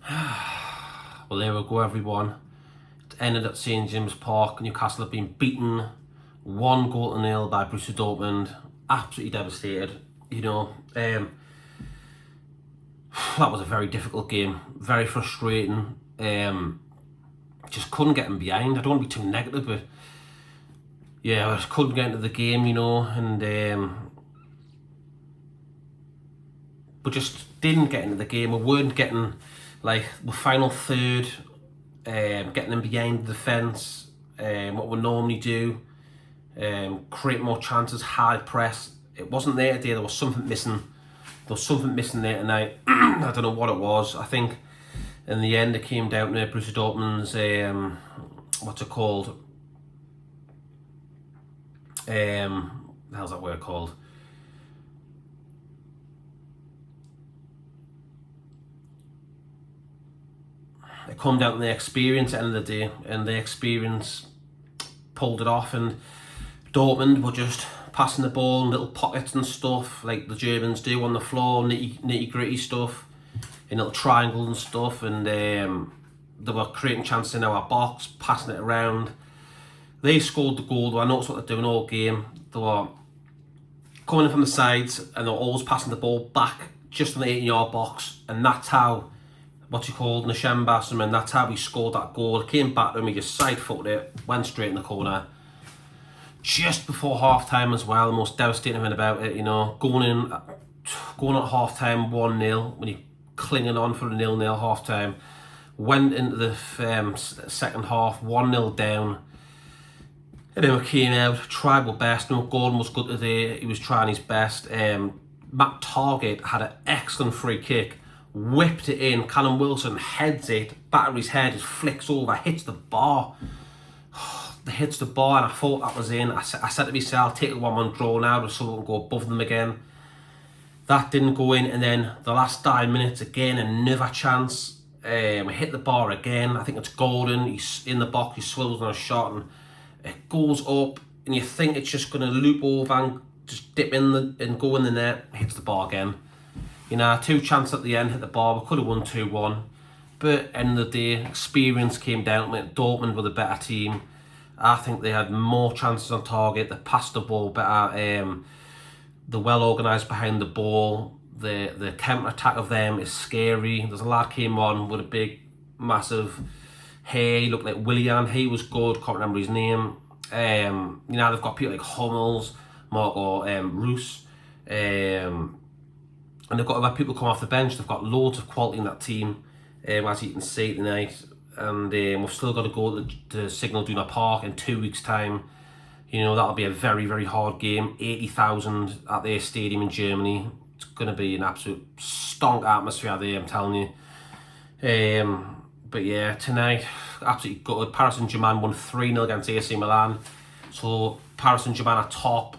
Well, there we go, everyone. It ended at St James Park. Newcastle have been beaten 1-0 by Borussia Dortmund. Absolutely devastated. That was a very difficult game. Very frustrating. Just couldn't get him behind. I don't want to be too negative, but yeah, I just couldn't get into the game, and but just didn't get into the game. We weren't getting the final third, getting them behind the defence, what we normally do, create more chances, high press. It wasn't there today. There was something missing. There was something missing there tonight. I don't know what it was. I think in the end it came down to Borussia Dortmund's what's it called? How's that word called? It come down to the experience at the end of the day, and the experience pulled it off, and Dortmund were just passing the ball in little pockets and stuff like the Germans do on the floor, nitty gritty stuff, in little triangles and stuff, and they were creating chances in our box, passing it around. They scored the goal. I noticed what they're doing all game. They were coming in from the sides and they were always passing the ball back just in the 18-yard box, and that's how and that's how we scored that goal. It came back to him, he just side-footed it, went straight in the corner. Just before half-time as well, the most devastating thing about it, going at half-time 1-0, when you're clinging on for a 0-0 half-time, went into the second half 1-0 down, and then we came out, tried our best. Gordon was good today, he was trying his best. Matt Targett had an excellent free kick, whipped it in, Callum Wilson heads it, back of his head, just flicks over, hits the bar. Hits the bar, and I thought that was in. I said to myself, take a 1-1 draw now so we can go above them again. That didn't go in, and then the last 5 minutes again, another chance. We hit the bar again. I think it's Gordon, he's in the box, he swivels on a shot, and it goes up, and you think it's just going to loop over and just dip in and go in the net, hits the bar again. 2 chances at the end, hit the bar, we could have won 2-1. But end of the day, experience came down to it. Dortmund were the better team. I think they had more chances on target, they passed the ball better, they're well organised behind the ball, the counter-attack of them is scary. There's a lad came on with a big, massive hair, he looked like Willian, he was good, can't remember his name. They've got people like Hummels, Marco Roos, and they've got other people come off the bench. They've got loads of quality in that team, as you can see tonight. And we've still got to go to Signal Iduna Park in 2 weeks' time. That'll be a very, very hard game. 80,000 at their stadium in Germany. It's going to be an absolute stonk atmosphere there, I'm telling you. But yeah, tonight, absolutely gutted. Paris Saint-Germain won 3-0 against AC Milan. So Paris Saint-Germain are top.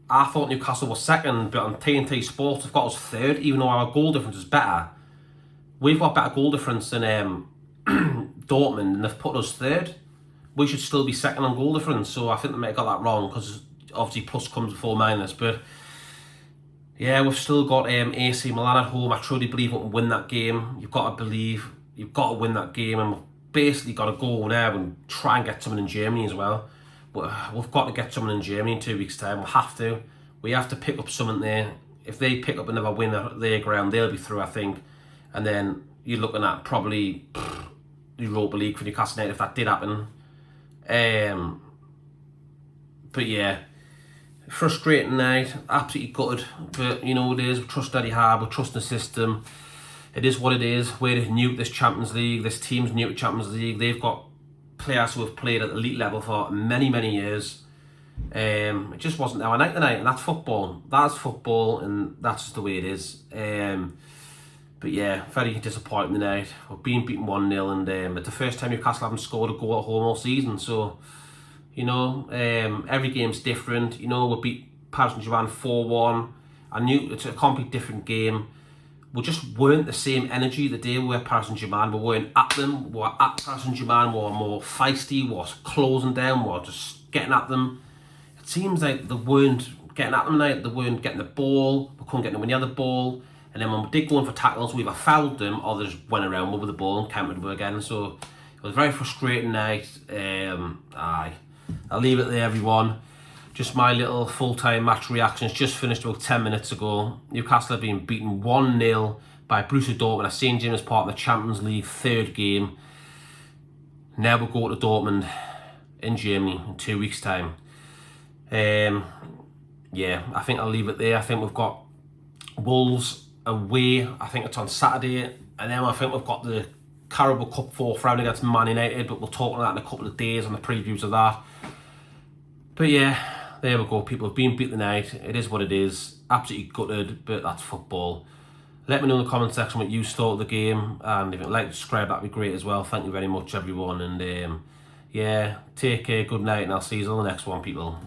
I thought Newcastle was second, but on TNT Sports, they've got us third, even though our goal difference is better. We've got better goal difference than Dortmund, and they've put us third. We should still be second on goal difference, so I think they might have got that wrong, because obviously plus comes before minus. But yeah, we've still got AC Milan at home. I truly believe we can win that game. You've got to win that game, and we've basically got to go now and try and get something in Germany as well. But we've got to get someone in Germany in 2 weeks' time. We have to pick up something there. If they pick up another win at their ground, they'll be through, I think. And then you're looking at probably the Europa League for Newcastle United if that did happen. But yeah, frustrating night, absolutely gutted. But it is, we trust Eddie Howe, we trust the system. It is what it is. We're new to this Champions League, this team's new to Champions League. They've got players who have played at elite level for many, many years. It just wasn't our night tonight, and that's football. That's football, and that's just the way it is. But yeah, very disappointing tonight. We're being beaten 1-0, and it's the first time Newcastle haven't scored a goal at home all season. So, every game's different. We beat Paris Saint-Germain 4-1. I knew it's a completely different game. We just weren't the same energy the day we were Paris Saint-Germain. We weren't at them. We were at Paris Saint-Germain. We were more feisty. We were closing down. We were just getting at them. It seems like they weren't getting at them tonight. They weren't getting the ball. We couldn't get nowhere near the ball. And then when we did go in for tackles, we either fouled them or they just went around with the ball and countered with again. So it was a very frustrating night. I'll leave it there, everyone. Just my little full-time match reactions. Just finished about 10 minutes ago. Newcastle have been beaten 1-0 by Borussia Dortmund at St James Park in the Champions League third game. Now we'll go to Dortmund in Germany in 2 weeks' time. Yeah, I think I'll leave it there. I think we've got Wolves away. I think it's on Saturday. And then I think we've got the Carabao Cup fourth round against Man United. But we'll talk about that in a couple of days on the previews of that. But yeah, there we go. People have been beat tonight. It is what it is. Absolutely gutted, but that's football. Let me know in the comment section what you thought of the game. And if you'd like to subscribe, that'd be great as well. Thank you very much, everyone. And yeah, take care, good night, and I'll see you on the next one, people.